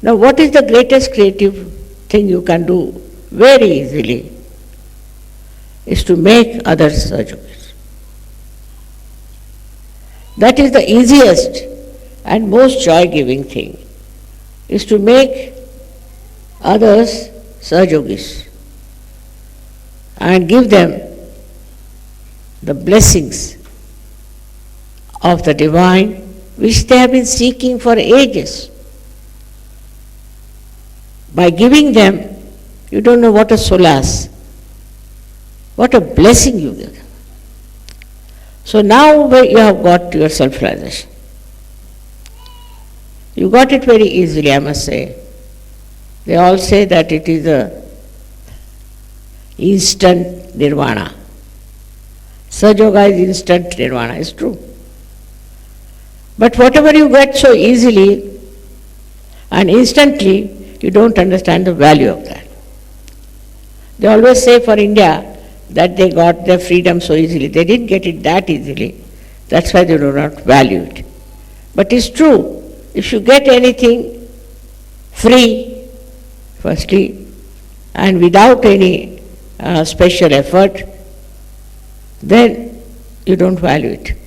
Now, what is the greatest creative thing you can do very easily is to make others Sahaja-yogis. That is the easiest and most joy-giving thing, is to make others Sahaja-yogis and give them the blessings of the divine which they have been seeking for ages. By giving them, you don't know what a solace, what a blessing you give them. So now you have got your self-realization. You got it very easily, I must say. They all say that it is a instant nirvana. Sahaja Yoga is instant nirvana, it's true. But whatever you get so easily and instantly, you don't understand the value of that. They always say for India that they got their freedom so easily. They didn't get it that easily. That's why they do not value it. But it's true, if you get anything free, firstly, and without any special effort, then you don't value it.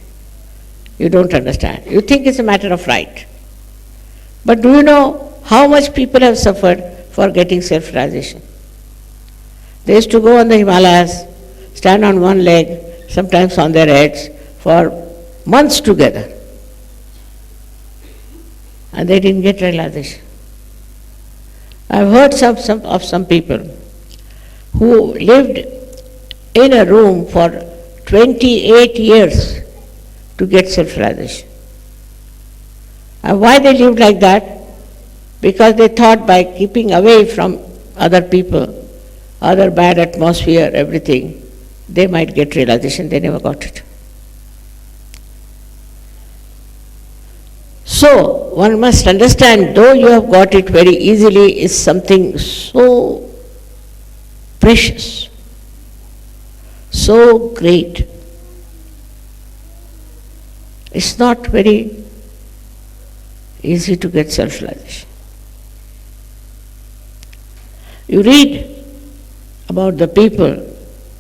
You don't understand. You think it's a matter of right. But do you know how much people have suffered for getting self-realization? They used to go on the Himalayas, stand on one leg, sometimes on their heads, for months together. And they didn't get realization. I've heard of some people who lived in a room for 28 years to get self-realization. And why they lived like that? Because they thought by keeping away from other people, other bad atmosphere, everything, they might get realization. They never got it. So, one must understand, though you have got it very easily, is something so precious, so great. It's not very easy to get self-realization. You read about the people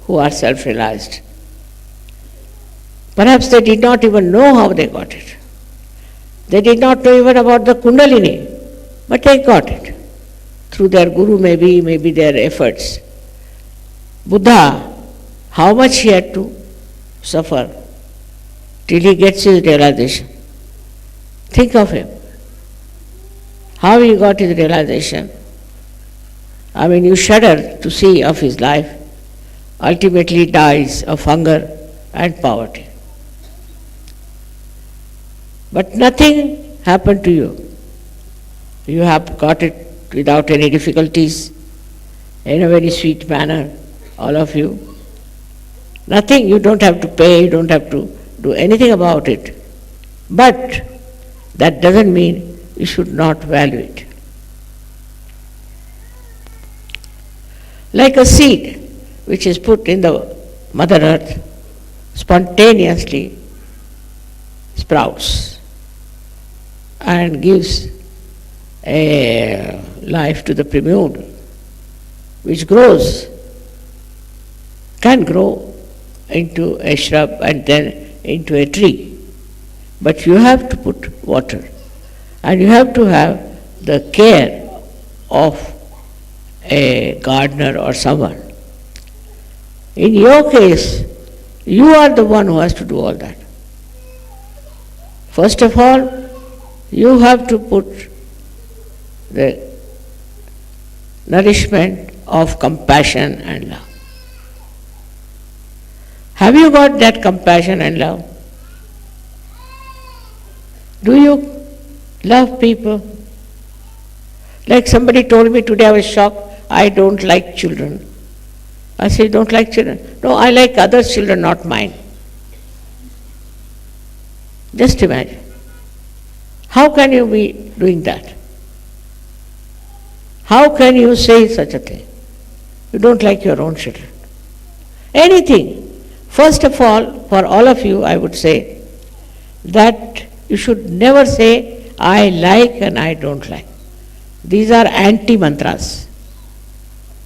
who are self-realized. Perhaps they did not even know how they got it. They did not know even about the Kundalini, but they got it. Through their guru, maybe their efforts. Buddha, how much he had to suffer till he gets his realization. Think of him. How he got his realization. I mean, you shudder to see of his life. Ultimately dies of hunger and poverty. But nothing happened to you. You have got it without any difficulties, in a very sweet manner, all of you. Nothing, you don't have to pay, you don't have to do anything about it. But that doesn't mean you should not value it. Like a seed which is put in the Mother Earth, spontaneously sprouts and gives a life to the prelude, which grows, can grow into a shrub and then into a tree. But you have to put water, and you have to have the care of a gardener or someone. In your case, you are the one who has to do all that. First of all, you have to put the nourishment of compassion and love. Have you got that compassion and love? Do you love people? Like somebody told me today, I was shocked, I don't like children. I said, don't like children? No, I like other children, not mine. Just imagine. How can you be doing that? How can you say such a thing? You don't like your own children. Anything. First of all, for all of you, I would say that you should never say, I like and I don't like. These are anti-mantras.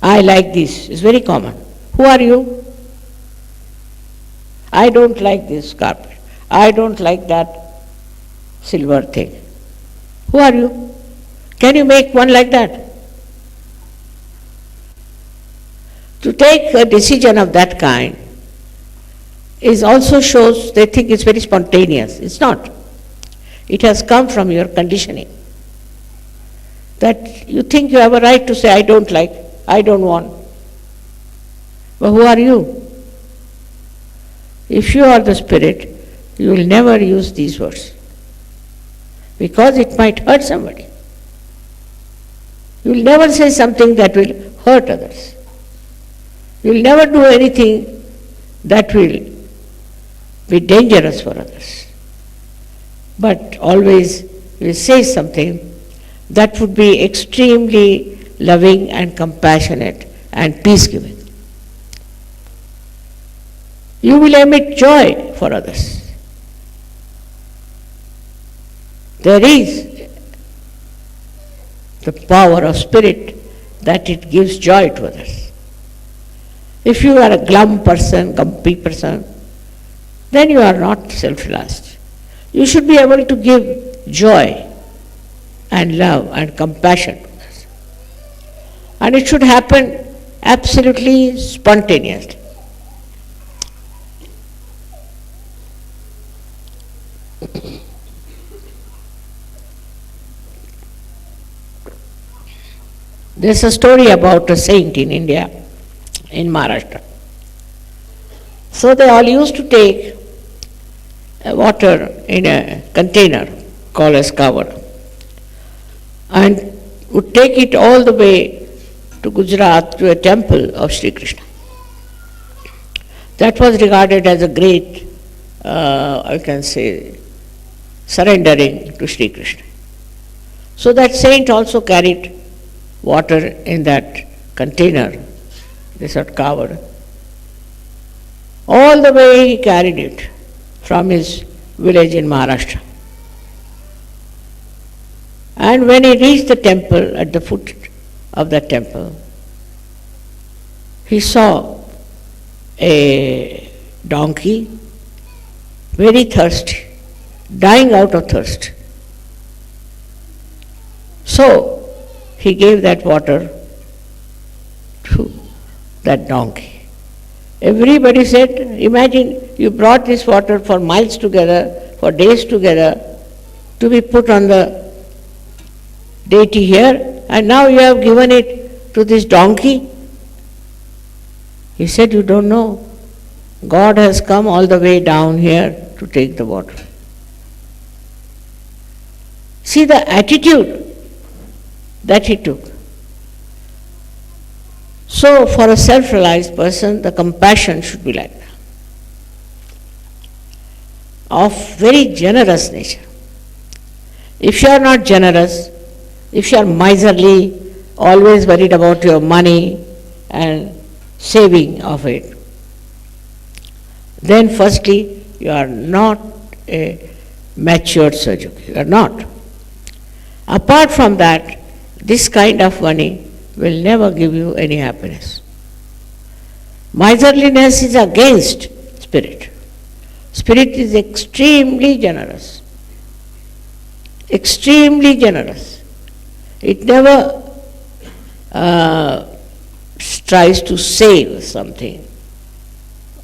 I like this. It's very common. Who are you? I don't like this carpet. I don't like that silver thing. Who are you? Can you make one like that? To take a decision of that kind is also shows they think it's very spontaneous. It's not. It has come from your conditioning. That you think you have a right to say, I don't like, I don't want. But who are you? If you are the spirit, you will never use these words. Because it might hurt somebody. You will never say something that will hurt others. You will never do anything that will be dangerous for others. But always you will say something that would be extremely loving and compassionate and peace-giving. You will emit joy for others. There is the power of spirit that it gives joy to others. If you are a glum person, grumpy person, then you are not self-realized. You should be able to give joy and love and compassion to others. And it should happen absolutely spontaneously. There's a story about a saint in India, in Maharashtra. So they all used to take water in a container called as kawar and would take it all the way to Gujarat to a temple of Sri Krishna. That was regarded as a great, I can say, surrendering to Sri Krishna. So that saint also carried water in that container, this sort of kawar. All the way he carried it from his village in Maharashtra. And when he reached the temple, at the foot of the temple, he saw a donkey, very thirsty, dying out of thirst. So he gave that water to that donkey. Everybody said, imagine you brought this water for miles together, for days together, to be put on the deity here, and now you have given it to this donkey. He said, you don't know. God has come all the way down here to take the water. See the attitude that he took. So for a self-realized person, the compassion should be like that, of very generous nature. If you are not generous, if you are miserly, always worried about your money and saving of it, then firstly, you are not a matured Sahaja. You are not. Apart from that, this kind of money will never give you any happiness. Miserliness is against spirit. Spirit is extremely generous. Extremely generous. It never tries to save something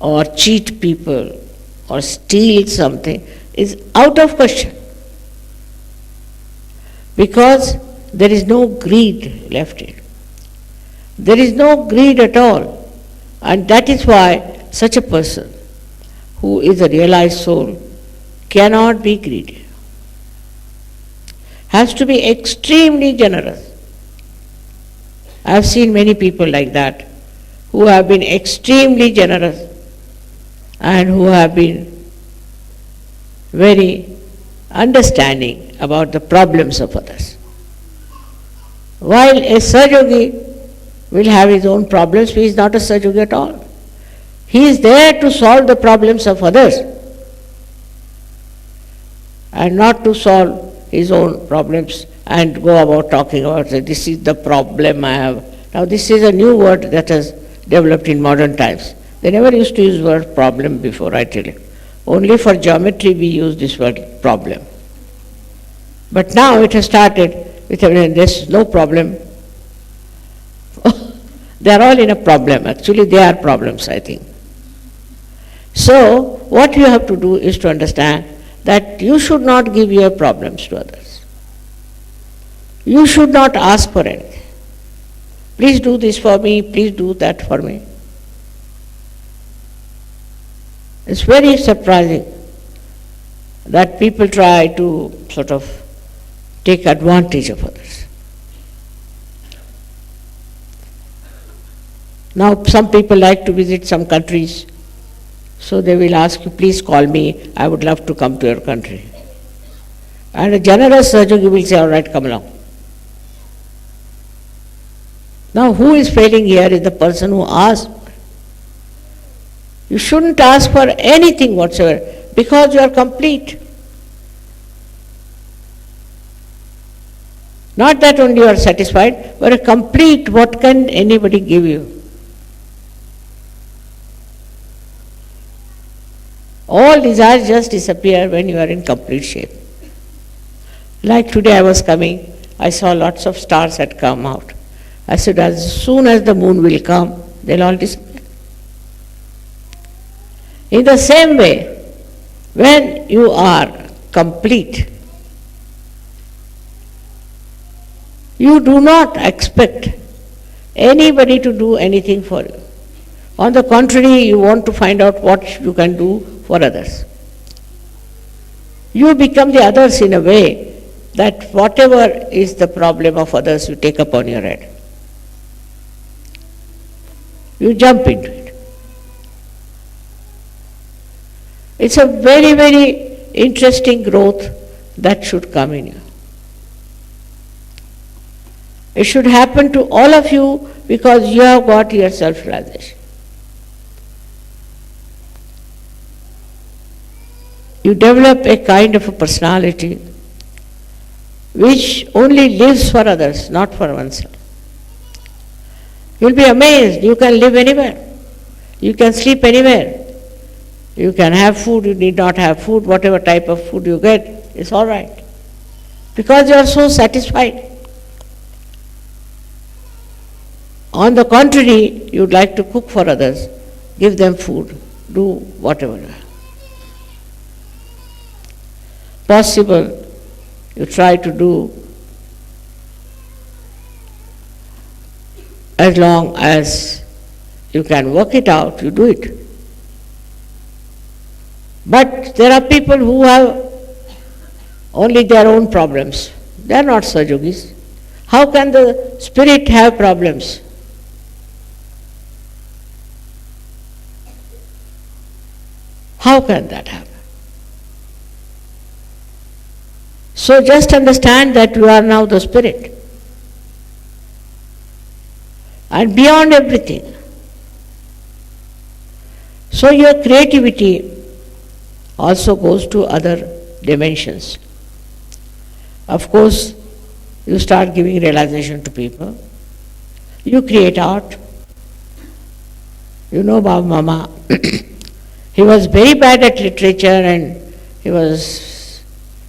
or cheat people or steal something. Is out of question. Because there is no greed left in it. There is no greed at all. And that is why such a person who is a realized soul cannot be greedy. Has to be extremely generous. I have seen many people like that who have been extremely generous and who have been very understanding about the problems of others. While a Sahaja will have his own problems, he is not a Sahaja at all. He is there to solve the problems of others and not to solve his own problems and go about talking about it. This is the problem I have. Now this is a new word that has developed in modern times. They never used to use the word problem before, I tell you. Only for geometry we use this word problem. But now it has started with there's no problem. They are all in a problem. Actually they are problems, I think. So what you have to do is to understand that you should not give your problems to others. You should not ask for anything. Please do this for me, please do that for me. It's very surprising that people try to sort of take advantage of others. Now some people like to visit some countries, so they will ask you, please call me, I would love to come to your country. And a generous Sahajogi will say, all right, come along. Now who is failing here is the person who asked. You shouldn't ask for anything whatsoever because you are complete. Not that only you are satisfied, but a complete, what can anybody give you? All desires just disappear when you are in complete shape. Like today I was coming, I saw lots of stars had come out. I said, as soon as the moon will come, they'll all disappear. In the same way, when you are complete, you do not expect anybody to do anything for you. On the contrary, you want to find out what you can do for others. You become the others in a way that whatever is the problem of others, you take upon your head. You jump into it. It's a very, very interesting growth that should come in you. It should happen to all of you because you have got your self-realization. You develop a kind of a personality which only lives for others, not for oneself. You'll be amazed. You can live anywhere. You can sleep anywhere. You can have food, you need not have food, whatever type of food you get, it's all right. Because you are so satisfied. On the contrary, you would like to cook for others, give them food, do whatever. Possible, you try to do as long as you can work it out, you do it. But there are people who have only their own problems. They are not Sahajogis. How can the spirit have problems? How can that happen? So just understand that you are now the spirit. And beyond everything. So your creativity also goes to other dimensions. Of course, you start giving realization to people. You create art. You know Baba Mama. He was very bad at literature and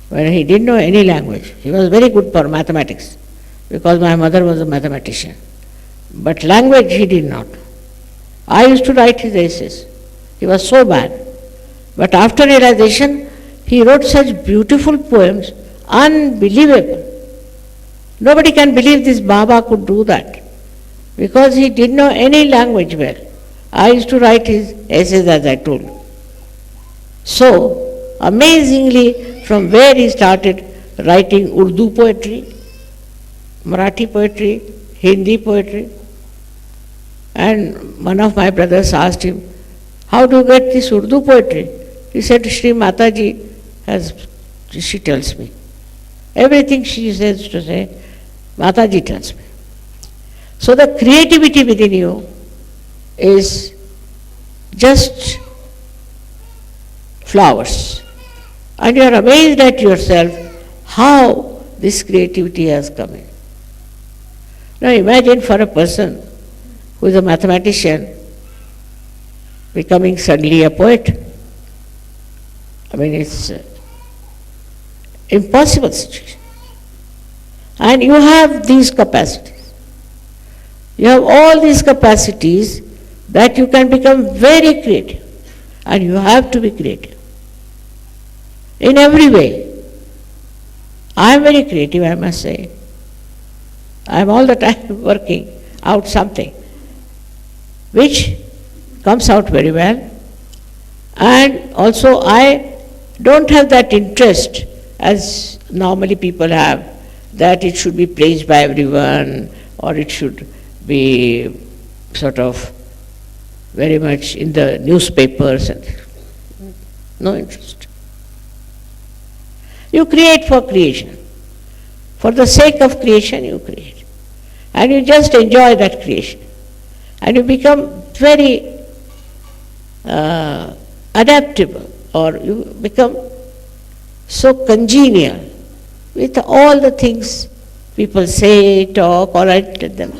when he didn't know any language, he was very good for mathematics because my mother was a mathematician. But language he did not. I used to write his essays. He was so bad. But after realization, he wrote such beautiful poems, unbelievable. Nobody can believe this Baba could do that because he didn't know any language well. I used to write his essays as I told you. So, amazingly, from where he started writing Urdu poetry, Marathi poetry, Hindi poetry, and one of my brothers asked him, how do you get this Urdu poetry? He said, Shri Mataji she tells me. Everything she says to say, Mataji tells me. So the creativity within you is just flowers. And you are amazed at yourself how this creativity has come in. Now imagine for a person who is a mathematician becoming suddenly a poet. I mean, it's impossible situation. And you have these capacities. You have all these capacities that you can become very creative. And you have to be creative. In every way. I am very creative, I must say. I am all the time working out something which comes out very well. And also I don't have that interest as normally people have, that it should be praised by everyone or it should be sort of very much in the newspapers. And no interest. You create for creation. For the sake of creation you create. And you just enjoy that creation. And you become very adaptable, or you become so congenial with all the things people say, talk, or write to them.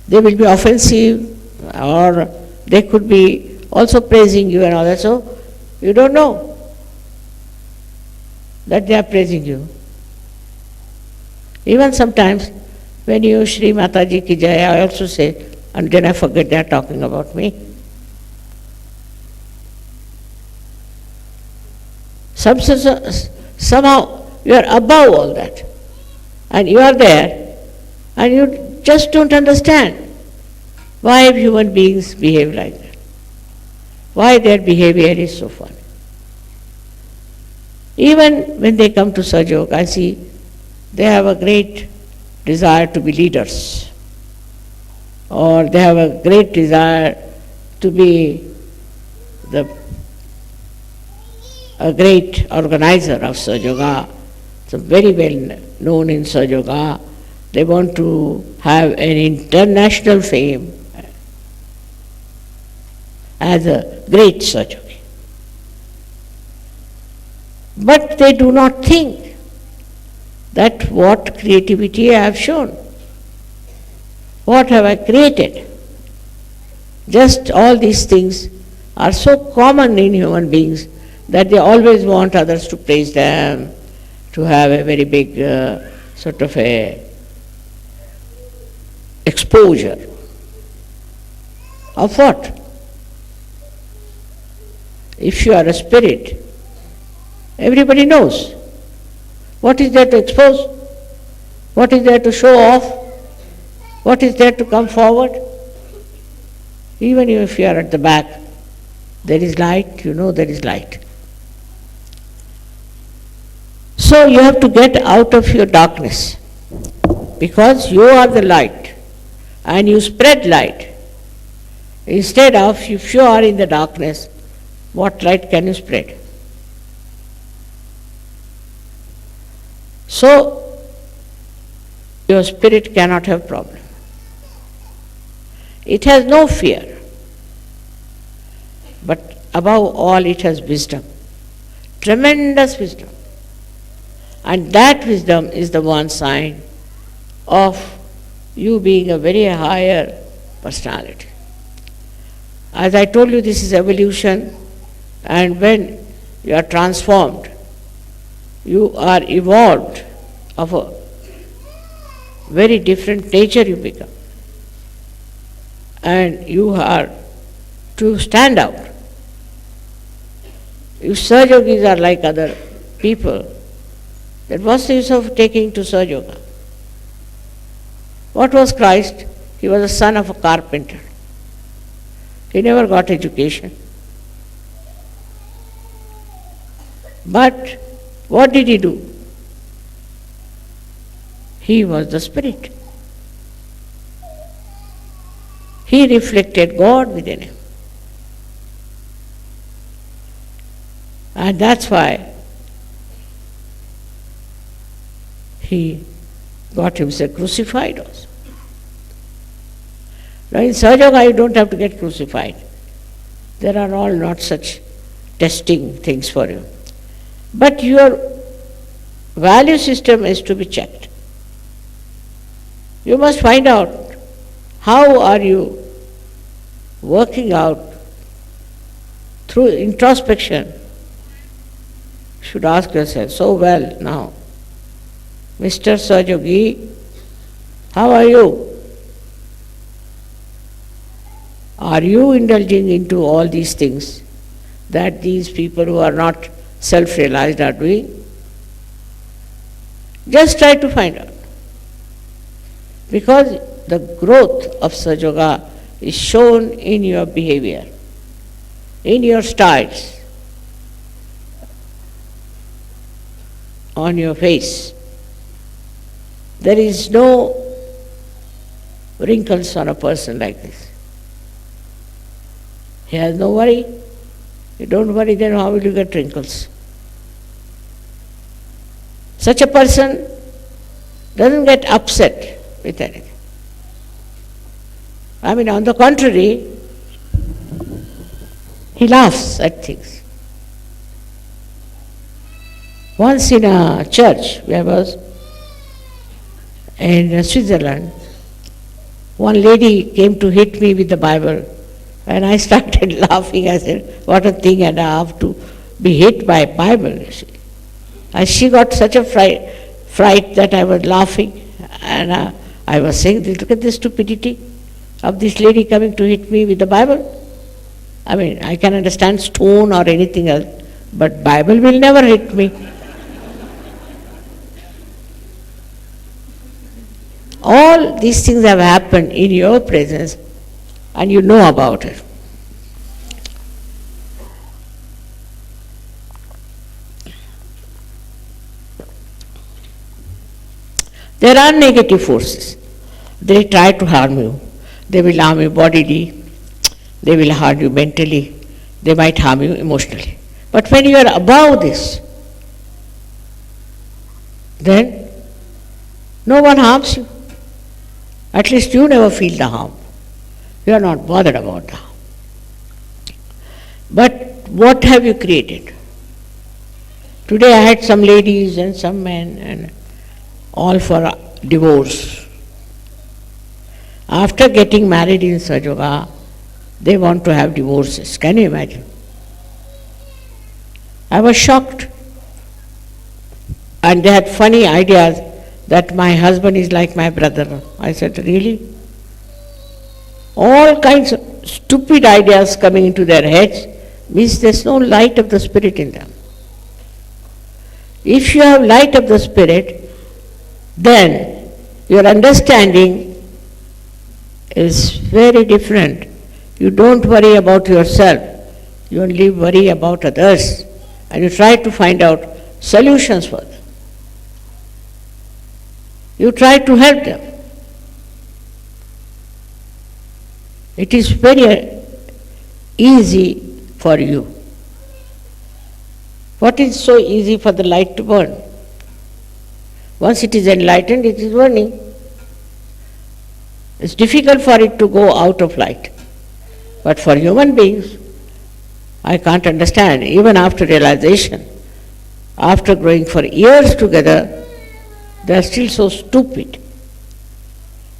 They will be offensive, or they could be also praising you and all that. So you don't know that they are praising you. Even sometimes when you Shri Mataji ki Jai, I also say, and then I forget they are talking about me. Somehow you are above all that. And you are there, and you just don't understand why human beings behave like that. Why their behavior is so funny. Even when they come to Sajog, I see they have a great desire to be leaders, or they have a great desire to be a great organizer of Sahaja. So very well known in Sahaja. They want to have an international fame as a great Sahaja. But they do not think that what creativity I have shown. What have I created? Just all these things are so common in human beings that they always want others to praise them, to have a very big sort of a exposure. Of what? If you are a spirit, everybody knows. What is there to expose? What is there to show off? What is there to come forward? Even if you are at the back, there is light, you know there is light. So you have to get out of your darkness, because you are the light and you spread light. Instead of, if you are in the darkness, what light can you spread? So your spirit cannot have problem. It has no fear, but above all it has wisdom, tremendous wisdom. And that wisdom is the one sign of you being a very higher personality. As I told you, this is evolution, and when you are transformed, you are evolved of a very different nature you become. And you are to stand out. If Sahajogis are like other people, then what's the use of taking to Sahaja? What was Christ? He was the son of a carpenter. He never got education. But what did he do? He was the Spirit. He reflected God within him. And that's why he got himself crucified also. Now in Sahaja you don't have to get crucified. There are all not such testing things for you. But your value system is to be checked. You must find out how are you working out through introspection. You should ask yourself, so well now, Mr. Sahajogi, how are you? Are you indulging into all these things that these people who are not self-realized are doing? Just try to find out. Because the growth of Sahaja Yoga is shown in your behavior, in your styles, on your face. There is no wrinkles on a person like this. He has no worry. You don't worry, then how will you get wrinkles? Such a person doesn't get upset with anything. I mean, on the contrary, he laughs at things. Once in a church, where I was in Switzerland, one lady came to hit me with the Bible, and I started laughing. I said, what a thing, and I have to be hit by a Bible. And she got such a fright that I was laughing, and I was saying, look at the stupidity of this lady coming to hit me with the Bible. I mean, I can understand stone or anything else, but Bible will never hit me. All these things have happened in your presence, and you know about it. There are negative forces. They try to harm you. They will harm you bodily, they will harm you mentally, they might harm you emotionally. But when you are above this, then no one harms you. At least you never feel the harm. You are not bothered about the harm. But what have you created? Today I had some ladies and some men, and all for divorce. After getting married in Sahaja Yoga, they want to have divorces. Can you imagine? I was shocked. And they had funny ideas that my husband is like my brother. I said, really? All kinds of stupid ideas coming into their heads means there's no light of the Spirit in them. If you have light of the Spirit, then your understanding is very different. You don't worry about yourself, you only worry about others, and you try to find out solutions for them. You try to help them. It is very easy for you. What is so easy for the light to burn? Once it is enlightened, it is burning. It's difficult for it to go out of light. But for human beings, I can't understand, even after realization, after growing for years together, they are still so stupid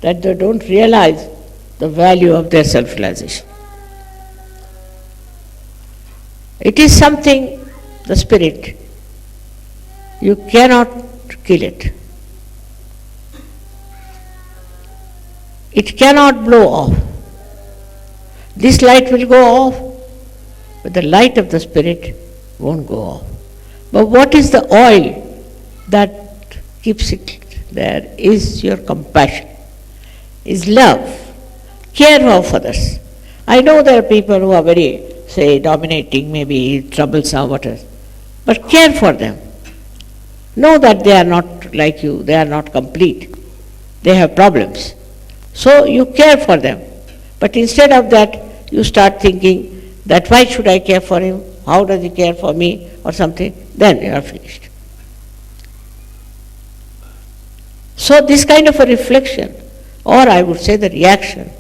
that they don't realize the value of their self-realization. It is something, the Spirit, you cannot kill it. It cannot blow off. This light will go off, but the light of the Spirit won't go off. But what is the oil that keeps it there? Is your compassion, is love, care of others. I know there are people who are very, say, dominating, maybe troublesome, whatever, but care for them. Know that they are not like you, they are not complete, they have problems. So you care for them. But instead of that, you start thinking that why should I care for him? How does he care for me? Or something. Then you are finished. So this kind of a reflection, or I would say the reaction,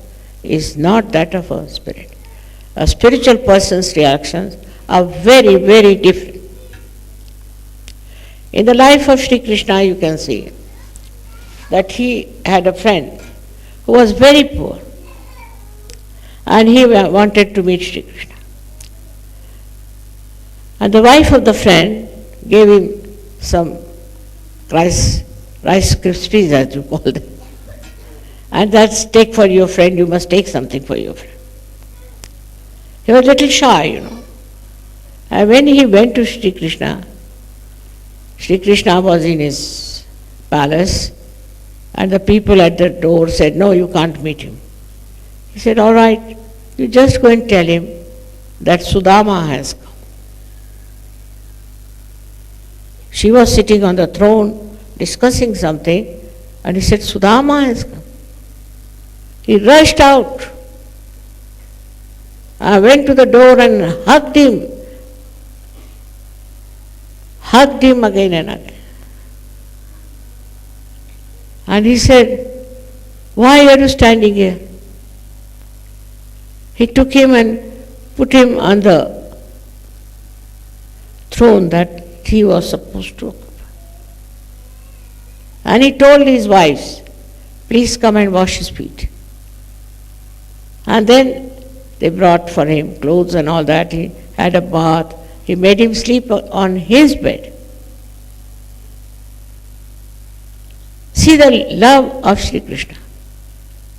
is not that of a spirit. A spiritual person's reactions are very, very different. In the life of Sri Krishna, you can see that he had a friend who was very poor, and he wanted to meet Sri Krishna. And the wife of the friend gave him some rice krispies, as you call them. And that's take for your friend, you must take something for your friend. He was a little shy, And when he went to Sri Krishna was in his palace, and the people at the door said, no, you can't meet him. He said, all right, you just go and tell him that Sudama has come. She was sitting on the throne discussing something, and he said, Sudama has come. He rushed out. I went to the door and hugged him again and again. And he said, why are you standing here? He took him and put him on the throne that he was supposed to occupy. And he told his wives, please come and wash his feet. And then they brought for him clothes and all that. He had a bath. He made him sleep on his bed. See the love of Sri Krishna.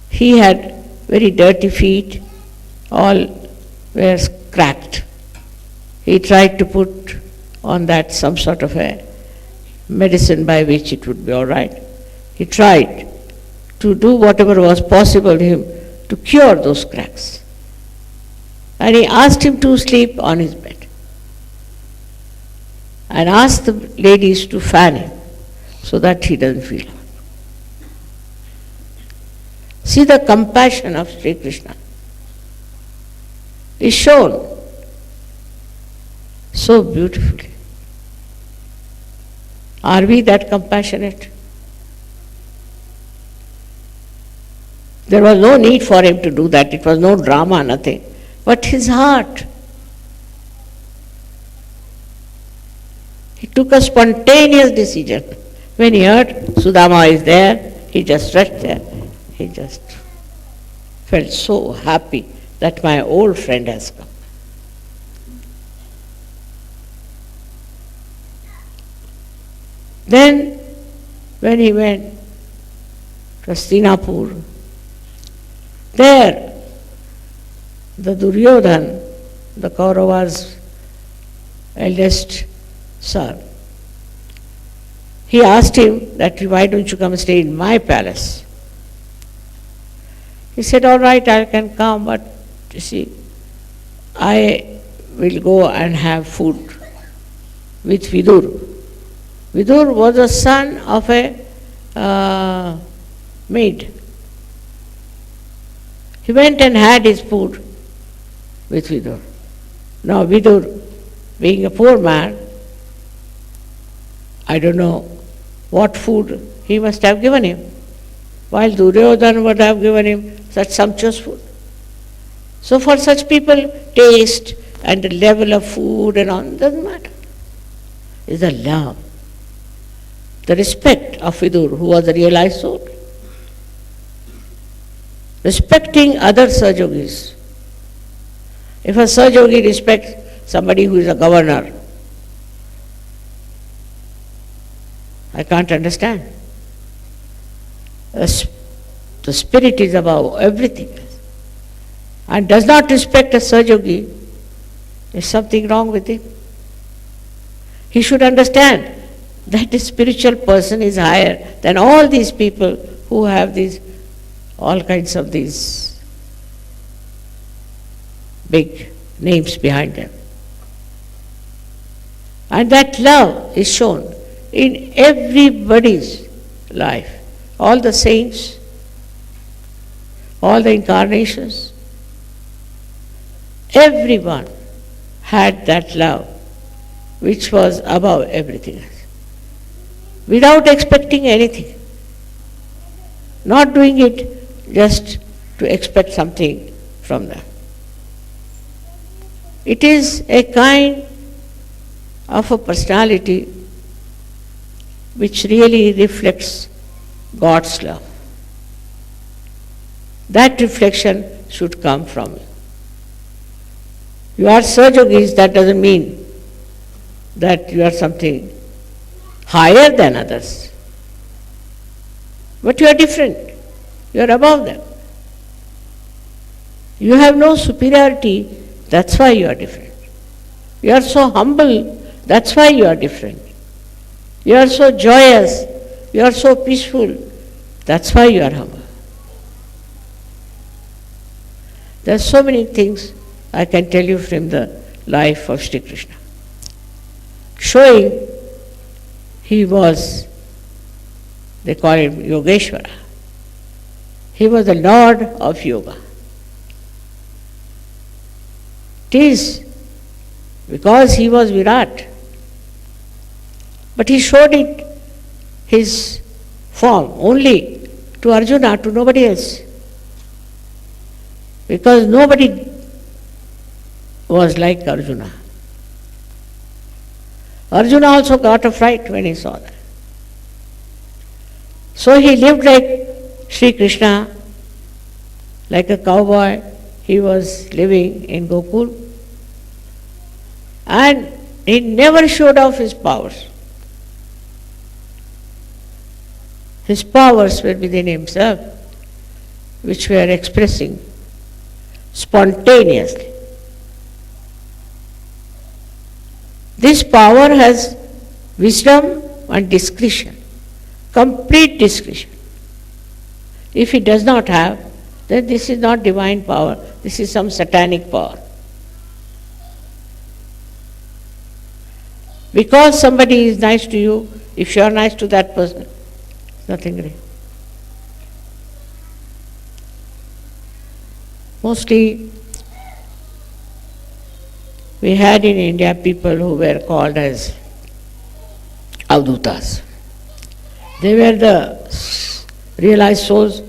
He had very dirty feet, all were cracked. He tried to put on that some sort of a medicine by which it would be all right. He tried to do whatever was possible to him to cure those cracks. And he asked him to sleep on his bed and asked the ladies to fan him so that he doesn't feel hot. See the compassion of Sri Krishna is shown so beautifully. Are we that compassionate? There was no need for him to do that. It was no drama, nothing. But his heart, he took a spontaneous decision. When he heard Sudama is there, he just rushed there. He just felt so happy that my old friend has come. Then, when he went to Hastinapur, there the Duryodhan, the Kaurava's eldest son, he asked him that why don't you come and stay in my palace? He said, all right, I can come, but you see, I will go and have food with Vidur. Vidur was the son of a maid. He went and had his food with Vidur. Now Vidur, being a poor man, I don't know what food he must have given him, while Duryodhana would have given him such sumptuous food. So for such people, taste and the level of food and all doesn't matter. It's the love, the respect of Vidur, who was a realized soul. Respecting other Sahajogis. If a Sahajogi respects somebody who is a governor, I can't understand. The spirit is above everything else. And does not respect a Sahajogi, there's something wrong with him. He should understand that the spiritual person is higher than all these people who have these, all kinds of these big names behind them. And that love is shown in everybody's life. All the saints, all the incarnations, everyone had that love which was above everything else. Without expecting anything. Not doing it just to expect something from them. It is a kind of a personality which really reflects God's love. That reflection should come from you. You are Sahajogis, that doesn't mean that you are something higher than others. But you are different. You are above them. You have no superiority, that's why you are different. You are so humble, that's why you are different. You are so joyous, you are so peaceful, that's why you are humble. There are so many things I can tell you from the life of Sri Krishna, showing he was, they call him Yogeshwara. He was the Lord of Yoga. It is because he was Virat, but he showed it, his form, only to Arjuna, to nobody else. Because nobody was like Arjuna. Arjuna also got a fright when he saw that. So he lived like Sri Krishna, like a cowboy. He was living in Gokul. And he never showed off his powers. His powers were within himself, which were expressing spontaneously. This power has wisdom and discretion, complete discretion. If it does not have, then this is not divine power, this is some satanic power. Because somebody is nice to you, if you are nice to that person, nothing great. Mostly, we had in India people who were called as Avdutas. They were the realized souls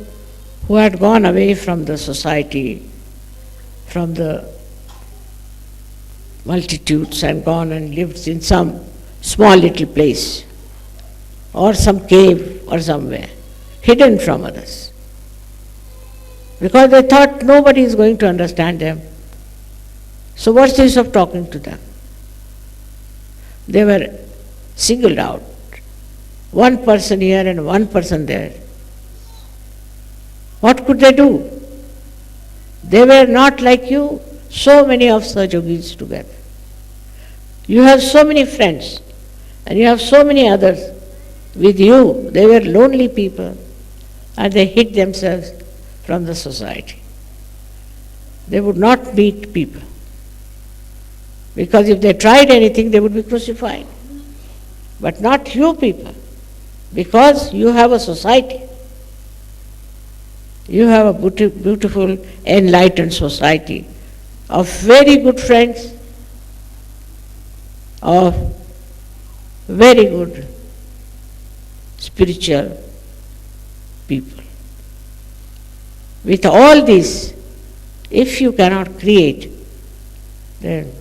who had gone away from the society, from the multitudes, and gone and lived in some small little place or some cave or somewhere, hidden from others. Because they thought nobody is going to understand them. So what's the use of talking to them? They were singled out. One person here and one person there. What could they do? They were not like you, so many of Sahajogis together. You have so many friends and you have so many others with you. They were lonely people and they hid themselves from the society. They would not meet people. Because if they tried anything, they would be crucified. But not you people. Because you have a society. You have a beautiful, enlightened society of very good friends, of very good spiritual people. With all this, if you cannot create, then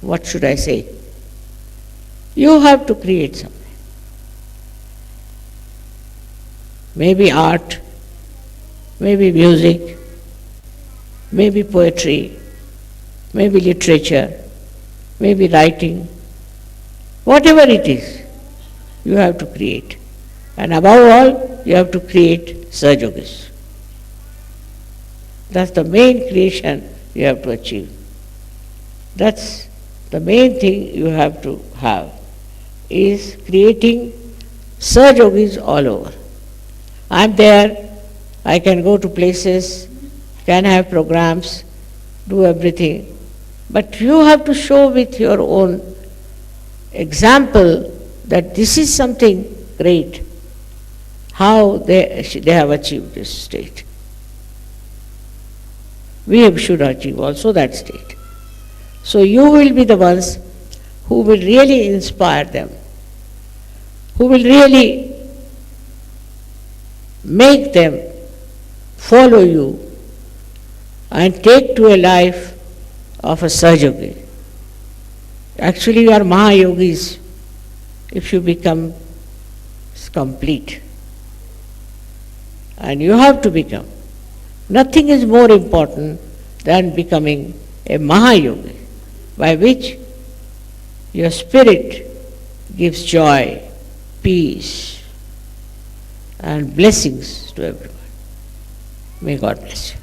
what should I say? You have to create something. Maybe art, maybe music, maybe poetry, maybe literature, maybe writing. Whatever it is, you have to create. And above all, you have to create Sahajogis. That's the main creation you have to achieve. That's the main thing you have to have, is creating Sahajogis all over. I'm there, I can go to places, can have programs, do everything. But you have to show with your own example that this is something great, how they have achieved this state. We should achieve also that state. So you will be the ones who will really inspire them, who will really make them follow you and take to a life of a Sahajogi. Actually, you are Mahayogis if you become is complete. And you have to become. Nothing is more important than becoming a Mahayogi, by which your spirit gives joy, peace, and blessings to everyone. May God bless you.